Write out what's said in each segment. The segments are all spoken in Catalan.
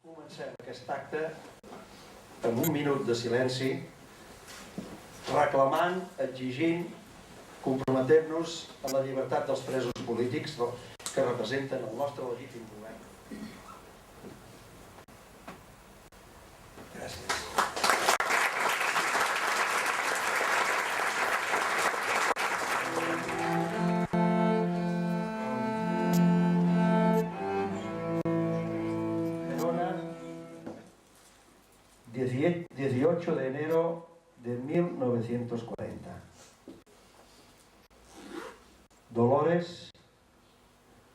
Comencem aquest acte amb un minut de silenci, reclamant, exigint, comprometent-nos en la llibertat dels presos polítics que representen el nostre legítim govern. Gràcies. Gerona, 18 de enero de 1940. Dolores,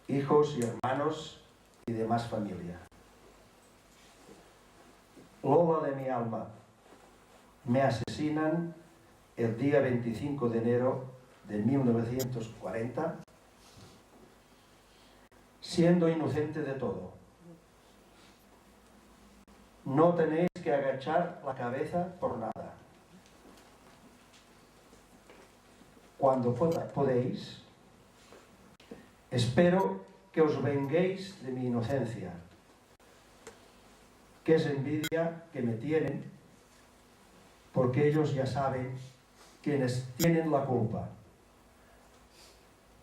hijos y hermanos y demás familia. Lola de mi alma, me asesinan el día 25 de enero de 1940, siendo inocente de todo. No tenéis que agachar la cabeza por nada. Cuando podéis, espero que os venguéis de mi inocencia, que es envidia que me tienen, porque ellos ya saben quienes tienen la culpa,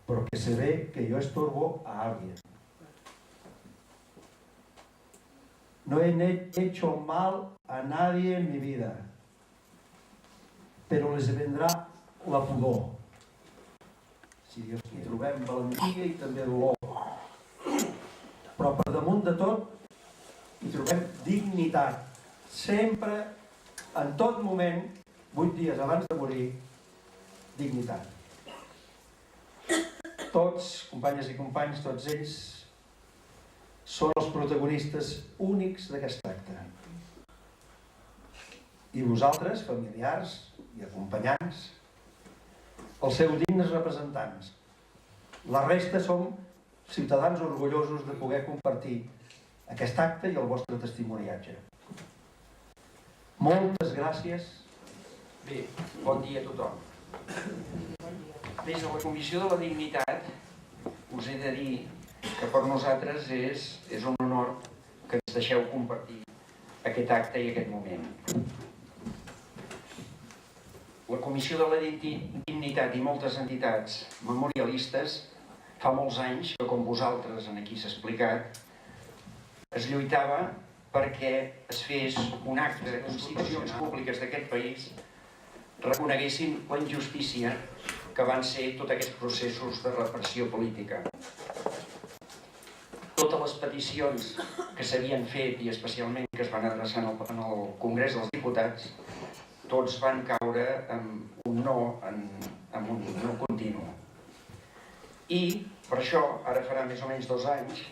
porque se ve que yo estorbo a alguien. No he hecho mal a nadie en mi vida, però les vendrà la pudor. Si Dios hi trobem valentia i també dolor. Però per damunt de tot hi trobem dignitat. Sempre, en tot moment, 8 dies abans de morir, dignitat. Tots, companyes i companys, tots ells, són els protagonistes únics d'aquest acte. I vosaltres, familiars i acompanyants, els seus dignes representants. La resta som ciutadans orgullosos de poder compartir aquest acte i el vostre testimoniatge. Moltes gràcies. Bé, bon dia a tothom. Des de la Comissió de la Dignitat us he de dir que per nosaltres és un honor que ens deixeu compartir aquest acte i aquest moment. La Comissió de la Dignitat i moltes entitats memorialistes fa molts anys que, com vosaltres aquí s'ha explicat, es lluitava perquè es fes un acte que les institucions públiques d'aquest país reconeguessin la injustícia que van ser tots aquests processos de repressió política. Totes les peticions que s'havien fet i especialment que es van adreçar en el Congrés dels Diputats, tots van caure en un no continu. I per això, ara farà més o menys 2 anys,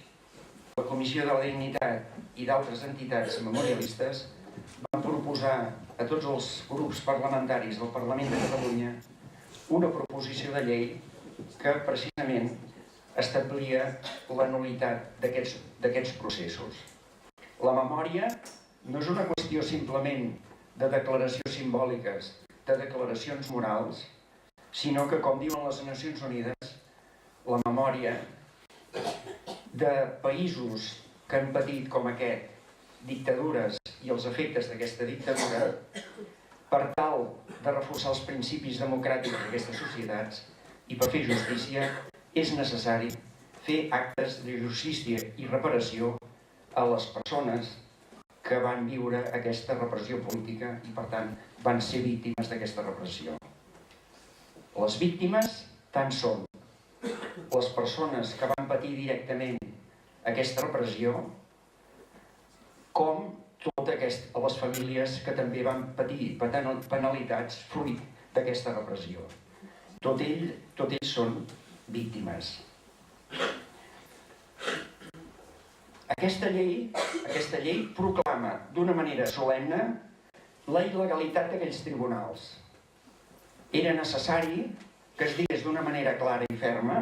la Comissió de la Dignitat i d'altres entitats memorialistes van proposar a tots els grups parlamentaris del Parlament de Catalunya una proposició de llei que precisament establia la nul·litat d'aquests processos. La memòria no és una qüestió simplement de declaracions simbòliques, de declaracions morals, sinó que, com diuen les Nacions Unides, la memòria de països que han patit com aquest dictadures i els efectes d'aquesta dictadura, per tal de reforçar els principis democràtics d'aquestes societats i per fer justícia, és necessari fer actes de justícia i reparació a les persones que van viure aquesta repressió política i, per tant, van ser víctimes d'aquesta repressió. Les víctimes tant són les persones que van patir directament aquesta repressió com totes les famílies que també van patir penalitats fruit d'aquesta repressió. Tots ells són víctimes. Aquesta llei proclama d'una manera solemne la il·legalitat d'aquells tribunals. Era necessari que es digués d'una manera clara i ferma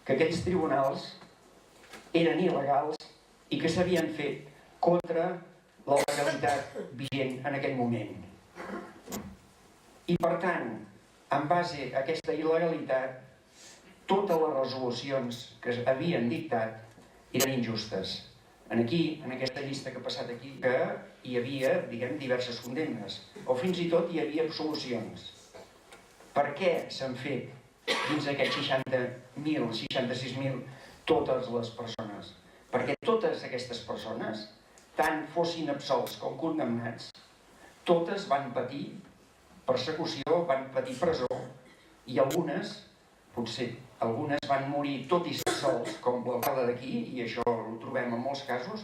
que aquells tribunals eren il·legals i que s'havien fet contra la legalitat vigent en aquell moment. I per tant, en base a aquesta il·legalitat, totes les resolucions que havien dictat eren injustes. Aquí, en aquesta llista que ha passat aquí, que hi havia, diguem, diverses condemnes, o fins i tot hi havia absolucions. Per què s'han fet dins d'aquests 60.000, 66.000, totes les persones? Perquè totes aquestes persones, tant fossin absolts com condemnats, totes van patir persecució, van patir presó, i algunes, potser algunes van morir tot i ser sols, com l'alcalde d'aquí, i això ho trobem en molts casos,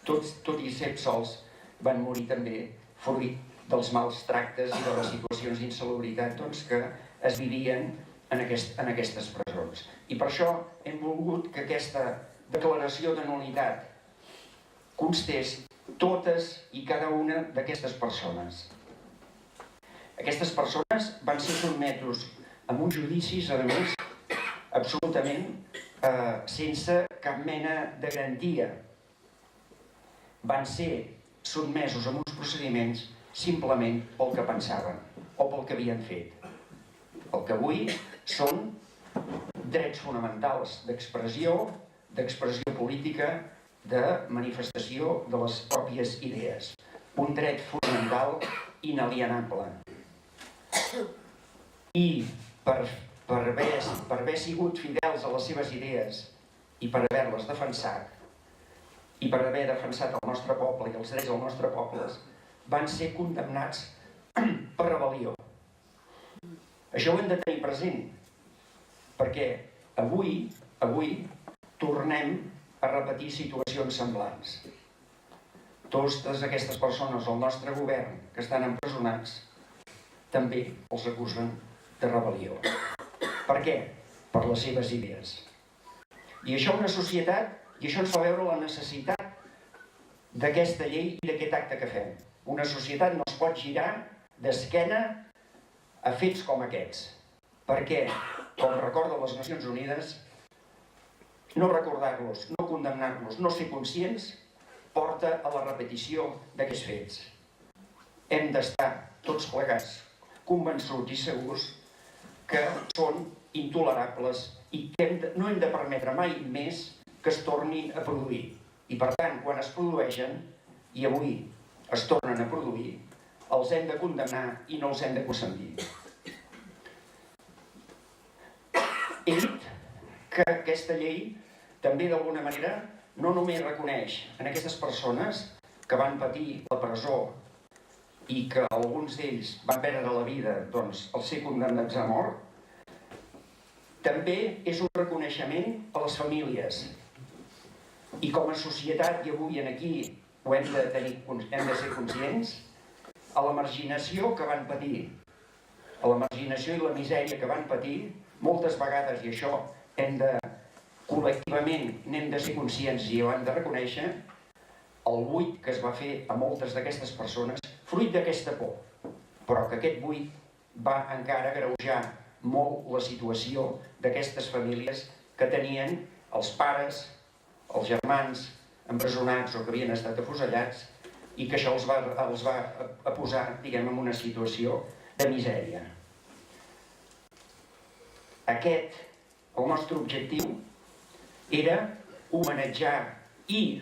tot i ser sols van morir també fruit dels mals tractes i de les situacions d'insalubritat que es vivien en aquestes presons. I per això hem volgut que aquesta declaració de nul·litat constés totes i cada una d'aquestes persones. Aquestes persones van ser sotmesos a uns judicis, a més, absolutament sense cap mena de garantia. Van ser sotmesos a uns procediments simplement pel que pensaven o pel que havien fet. El que avui són drets fonamentals d'expressió política, de manifestació de les pròpies idees. Un dret fonamental inalienable. I per haver sigut fidels a les seves idees i per haver-les defensat i per haver defensat el nostre poble i els drets del nostre poble, van ser condemnats per rebel·lió. Això ho hem de tenir present, perquè avui tornem a repetir situacions semblants. Totes aquestes persones del nostre govern que estan empresonats també els acusen de rebel·lió. Per què? Per les seves idees. I això una societat, i això ens fa veure la necessitat d'aquesta llei i d'aquest acte que fem. Una societat no es pot girar d'esquena a fets com aquests. Perquè, com recorda les Nacions Unides, no recordar-los, no condemnar-los, no ser conscients, porta a la repetició d'aquests fets. Hem d'estar tots plegats convençuts i segurs que són intolerables i que no hem de permetre mai més que es tornin a produir. I per tant, quan es produeixen, i avui es tornen a produir, els hem de condemnar i no els hem de consentir. He dit que aquesta llei també d'alguna manera no només reconeix en aquestes persones que van patir la presó i que alguns d'ells van perdre la vida al ser condemnats a mort, també és un reconeixement a les famílies. I com a societat, i avui aquí ho hem de ser conscients, a la marginació que van patir, a la marginació i la misèria que van patir, moltes vegades, i això col·lectivament n'hem de ser conscients i ho hem de reconèixer, el buit que es va fer a moltes d'aquestes persones, fruit d'aquesta por, però que aquest buit va encara agreujar molt la situació d'aquestes famílies que tenien els pares, els germans empresonats o que havien estat afusellats i que això els va posar, diguem, en una situació de misèria. El nostre objectiu era homenatjar i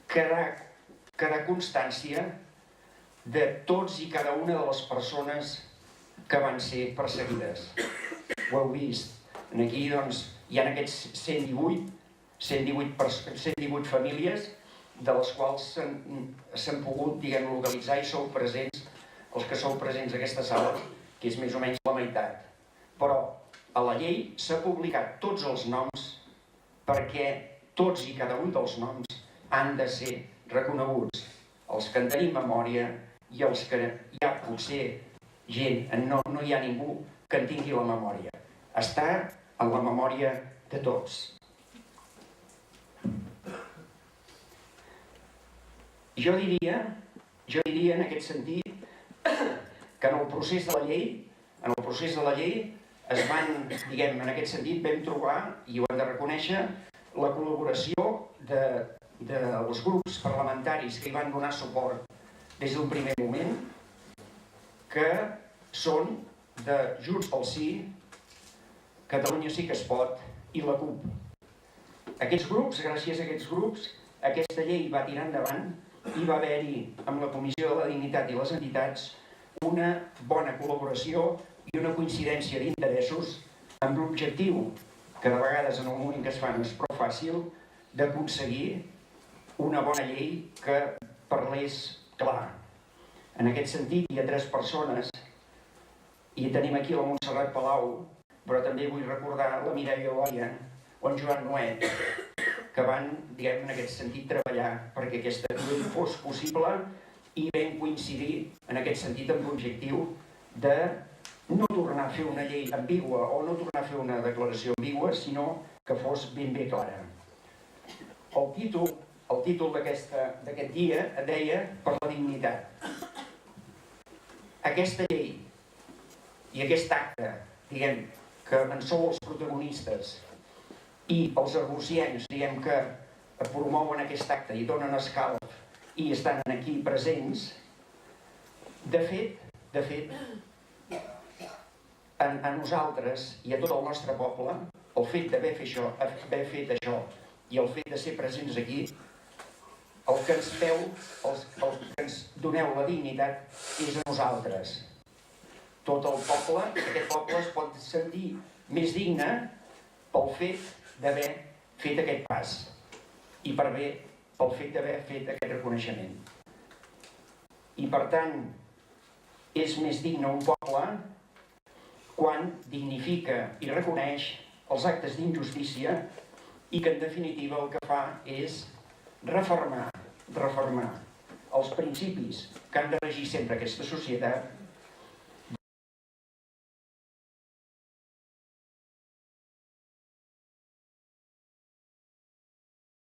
quedar constància de tots i cada una de les persones que van ser perseguides. Ho heu vist. Aquí hi ha aquests 118 famílies de les quals s'han pogut, diguem, localitzar i sou presents, els que sou presents a aquesta sala, que és més o menys la meitat. Però a la llei s'ha publicat tots els noms perquè tots i cada un dels noms han de ser reconeguts. Els que en tenim memòria i els que hi ha potser gent, no hi ha ningú que en tingui la memòria. Està en la memòria de tots. Jo diria en aquest sentit que en el procés de la llei es van, diguem, en aquest sentit vam trobar, i ho hem de reconèixer, la col·laboració dels grups parlamentaris que hi van donar suport des d'un primer moment, que són de Junts pel Sí, Catalunya Sí que es pot i la CUP. Aquests grups, gràcies a aquests grups, aquesta llei va tirar endavant i va haver-hi, amb la Comissió de la Dignitat i les entitats, una bona col·laboració i una coincidència d'interessos amb l'objectiu, que de vegades en el moment que es fa no és prou fàcil, d'aconseguir una bona llei que parlés clar. En aquest sentit, hi ha 3 persones, i tenim aquí la Montserrat Palau, però també vull recordar la Mireia Oia o en Joan Nuet, que van, diguem, en aquest sentit, treballar perquè aquesta llei fos possible i vam coincidir en aquest sentit amb l'objectiu de no tornar a fer una llei ambigua o no tornar a fer una declaració ambigua, sinó que fos ben bé clara. El títol d'aquest dia deia Per la dignitat. Aquesta llei i aquest acte, diguem, que en sou els protagonistes i els arbusiens, diguem, que promouen aquest acte i donen escalf i estan aquí presents, de fet, a nosaltres i a tot el nostre poble, el fet d'haver fet això i el fet de ser presents aquí, el que ens feu, el que ens doneu la dignitat, és a nosaltres. Tot el poble, aquest poble es pot sentir més digne pel fet d'haver fet aquest pas i pel fet d'haver fet aquest reconeixement. I per tant, és més digne un poble quan dignifica i reconeix els actes d'injustícia i que en definitiva el que fa és refermar els principis que han de regir sempre aquesta societat